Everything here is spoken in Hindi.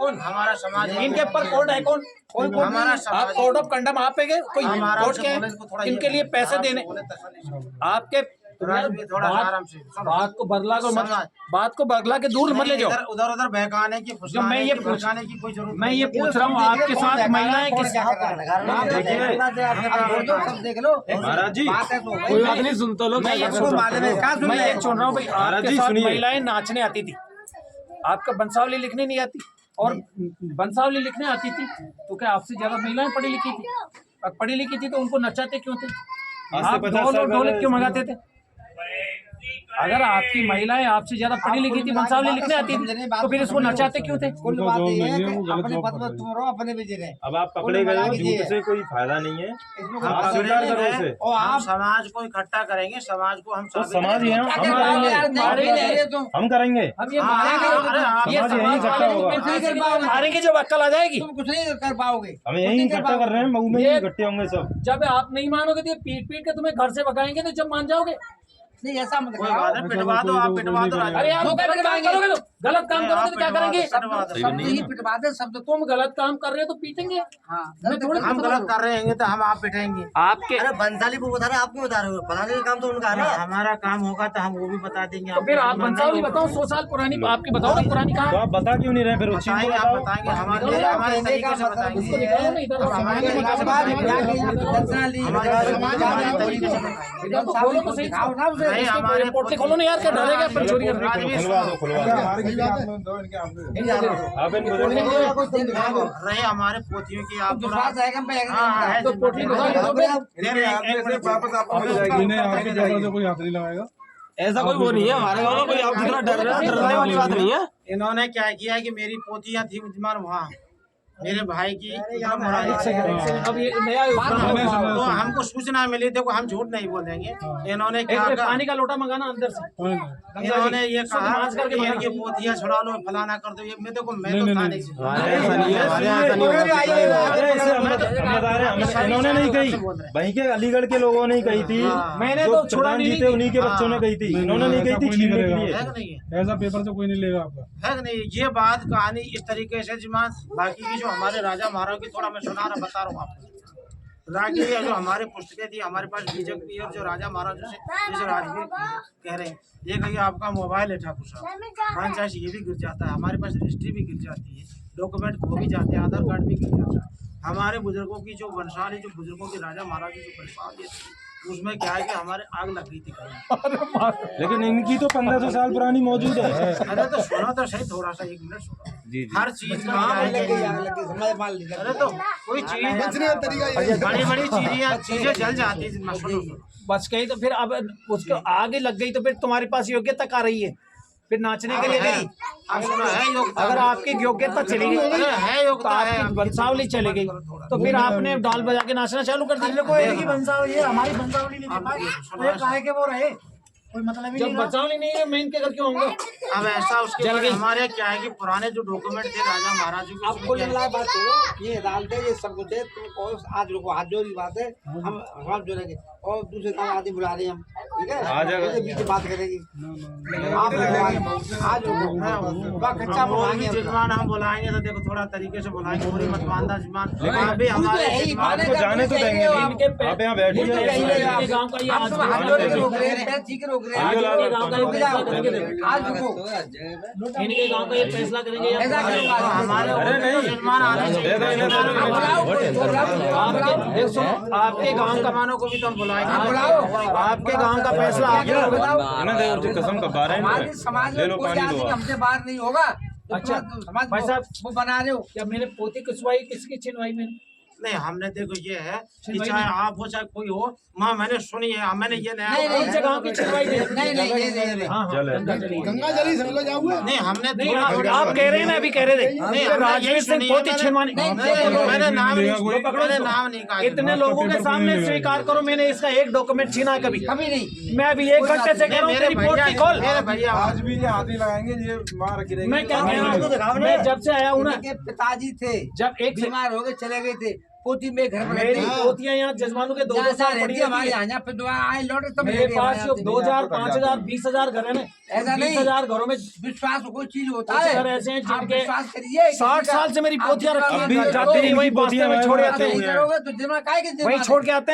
कौन? हमारा समाज है। इनके ऊपर कोर्ट है कौन? कोई कोर्ट? हमारा समाज आप कोर्ट ऑफ कंडम आप पे गए? कोई हमारा कोर्ट क्या है? इनके लिए पैसे देने आपके थोड़ा आराम से बात को बदला को मत, बात को बदला के दूर मत ले जाओ। उधर उधर बहकाने की जो मैं ये फुसलाने की कोई जरूरत मैं ये पूछ रहा हूँ आपके साथ महिलाएं किस देख लो महाराज जी, कोई बात नहीं, सुन तो लो। मैं ये सुन रहा हूँ भाई, आपके साथ महिलाएं नाचने आती थी, आपका वंशावली लिखने नहीं आती, और वंशावली लिखने आती थी तो क्या आपसे ज्यादा महिलाएं पढ़ी लिखी थी? अब पढ़ी लिखी थी तो उनको नचाते क्यों थे? आप ढोलक क्यों मंगाते थे? अगर आपकी महिलाएं आपसे ज्यादा पढ़ी लिखी थी, वंशावली लिखने आती थी, तो फिर इसको नचाते क्यों थे? कुल बात ये है कि अपने पद पर तुम रहो, अपने भी रहे। अब आप पकड़े गए हो, झूठ से कोई फायदा नहीं है। आप स्वीकार करो इसे। और आप समाज को इकट्ठा करेंगे, समाज को हम तो समाज ही है, हम करेंगे। हम ये मारेंगे जब अक्ल आ जाएगी। तुम कुछ नहीं कर पाओगे। हम यही इकट्ठा कर रहे हैं, मऊ में ही इकट्ठे होंगे सब। जब आप नहीं मानोगे तो पीट पीट के तुम्हें घर से भगाएंगे, तो जब मान जाओगे नहीं ऐसा मत कोई बात नहीं, पिटवा दो, आप पिटवा दो। अरे आप गलत काम करोगे तो गलत काम करोगे तो क्या करेंगे? शब्द ही पिटवा दे, शब्द तुम गलत काम कर रहे हो तो पीटेंगे। हाँ हम गलत कर रहे हैं तो हम आप पिटेंगे। आपके अरे बंसाली को बता रहे हैं, आप क्यों बता रहे हो? बनाने का काम तो उनका है ना। हमारा काम होगा तो हम वो भी बता देंगे। तो फिर आप वंशावली बताओ, 100 साल पुरानी आपकी बताओ ना, पुरानी तो कहाँ? आप बता क्यों नहीं रहे फिर? उस चीज को बताएंगे, आप बताओ। बताएंगे, हमारे तरीके से बताएंगे। उसको निकालो ना इधर, इधर तो खोलो तो सही। हमारे पोर्टे खोलो ना यार, क्या डरेगा अपन चोरी करने? खुलवा दो, खुलवा दो। आप इन बुजुर्गों रहे हमारे पोतियों की आप विश्वास है हम पे। तो पोटली बता कोई हाथ नहीं लगाएगा। ऐसा कोई वो नहीं है हमारे गाँव में, कोई आप जितना डरने वाली बात नहीं है। इन्होंने क्या किया कि मेरी पोतियां थी मुझमार वहाँ मेरे भाई की, अब ये नया तो हमको सूचना मिली। देखो हम झूठ नहीं बोलेंगे। इन्होंने क्या कहा, पानी का लोटा मंगाना अंदर से। इन्होंने ये कहा कि इनकी पोतियां छुड़ा लो, फलाना कर दो। ये मैं देखो मैं तो था नहीं। इन्होंने नहीं कही, वहीं के अलीगढ़ के लोगों ने कही थी। मैंने तो छुड़ा नहीं थे, उन्हीं के बच्चों ने कही थी। इन्होंने नहीं कही थी छीनने के लिए। है कि नहीं? ऐसा पेपर से कोई नहीं लेगा आपका। है कि नहीं? ये बात कहानी इस तरीके से जिमान बाकी की जो हमारे राजा महाराज की थोड़ा मैं सुना रहा बता रहा हूँ आपको। राजी जो हमारे पुस्तकें थी हमारे पास बीजेपी और जो राजा महाराज जैसे राजवीर कह रहे हैं, ये कहिए आपका मोबाइल है ठाकुर साहब, फ्रेंचाइज ये भी गिर जाता है, हमारे पास रजिस्ट्री भी गिर जाती है, डॉक्यूमेंट खो भी जाते हैं, आधार कार्ड भी गिर जाता है। हमारे बुजुर्गों की जो वंशाली जो बुजुर्गों की राजा महाराज की जो वंशावली थी उसमें क्या है कि हमारे आग लग गई थी कहीं। लेकिन इनकी तो 1500 साल पुरानी मौजूद है। अरे तो सुनो तो सही, थोड़ा सा 1 मिनट सुनो। हर चीज का अरे तो कोई चीज बड़ी बड़ी चीजें जल जाती है। सुनो बच गई तो फिर अब उसको आगे लग गई तो फिर तुम्हारे पास योग्यता आ रही है, फिर नाचने के लिए गई। अब सुनो है योग्यता, अगर आपकी योग्यता चली गई है तो योग्यता है, आपकी वंशावली चली गई तो फिर आपने दाल बजा के नाचना चालू कर दिया। कोई वंशावली है, हमारी वंशावली नहीं काहे के वो रहे, कोई मतलब ही जब नहीं। वंशावली नहीं है मैं इनके घर क्यों आऊंगा? अब ऐसा उसके जल बाद गई। हमारे क्या है कि पुराने जो डॉक्यूमेंट थे राजा महाराज जी अब कुल मिला बात करो, ये डालते ये सब कुछ है, तुम कहो आज रुको, हाथ जोड़ की बात है, हम जोड़ेंगे और दूसरे काम आदमी बुला रहे हैं हम, ठीक है? आ जाएगा। बीच में बात करेगी आप आज खर्चा बुलाएंगे जजमान हम बुलाएंगे तो देखो थोड़ा तरीके से बुलाएंगे, पूरी मत मानदा जजमान। आप भी हमारे आपको जाने तो देंगे नहीं। आप यहाँ बैठिए। इनके गांव का ये आज हाथ जोड़ के रोक रहे हैं, ठीक है रोक रहे हैं, इनके गांव का ये फैसला करेंगे, आज रुको। इनके गांव का ये फैसला करेंगे या ऐसा क्यों बात है? हमारे अरे नहीं। जजमान आने दे दो इन्हें, दे दो इन्हें। आपके गांव का मानो को भी तो हम बुलाएंगे। आपके गांव का फैसला आ गया। इन्हें दे दो, कसम का बारह हमारे समाज ले में लो, कोई पानी आदमी दो आप। हमसे बाहर नहीं होगा। अच्छा, समाज भाई साहब, वो बना रहे हो। क्या मेरे पोते की सुवाई किसकी छिनवाई में? नहीं हमने देखो ये है कि चाहे आप हो चाहे कोई हो, माँ मैंने सुनी है, मैंने ये नया कौन से गांव की छिनवाई में? नहीं हाँ, हाँ, जल है। गंगा जली समझ लो जाओगे। नहीं हमने नहीं आप कह रहे हैं ना, अभी कह रहे थे नहीं, कि राजवीर सिंह पोती छिनवानी। मैंने नाम नहीं कहा। इतने लोगों के सामने स्वीकार करो मैंने इसका एक डॉक्यूमेंट छीना है कभी? कभी नहीं। मैं अभी 1 घंटे से कह रहा हूँ तेरी पोती खोल। मेरे भैया आज भी ये हाथी लगाएंगे, ये मार रखी मैं क्या कह रहा हूँ, मैं जब से आया हूँ ना, उनके पिताजी थे, जब एक बीमार हो गए चले गए थे, पोती में घर मेरी बनाते पोतियां यहाँ जजमानों के 2-2 साल पड़ी हमारे रहती है। यहाँ फिर दोबारा आए लौटे तब मेरे लेके पास हमारे जो यहाँ से 2000, 5000, 20,000 घर है ना, ऐसा नहीं। 20,000 घरों में विश्वास कोई चीज होता कुछ है। घर ऐसे हैं आप जिनके विश्वास करिए 60 साल से मेरी पोतियां रखी अभी हैं, जाते नहीं वही पोतियां बास्ते में छोड़ हैं, आते नहीं हैं, करोगे तो दिमाग काहे के वही छोड़ के आते हैं।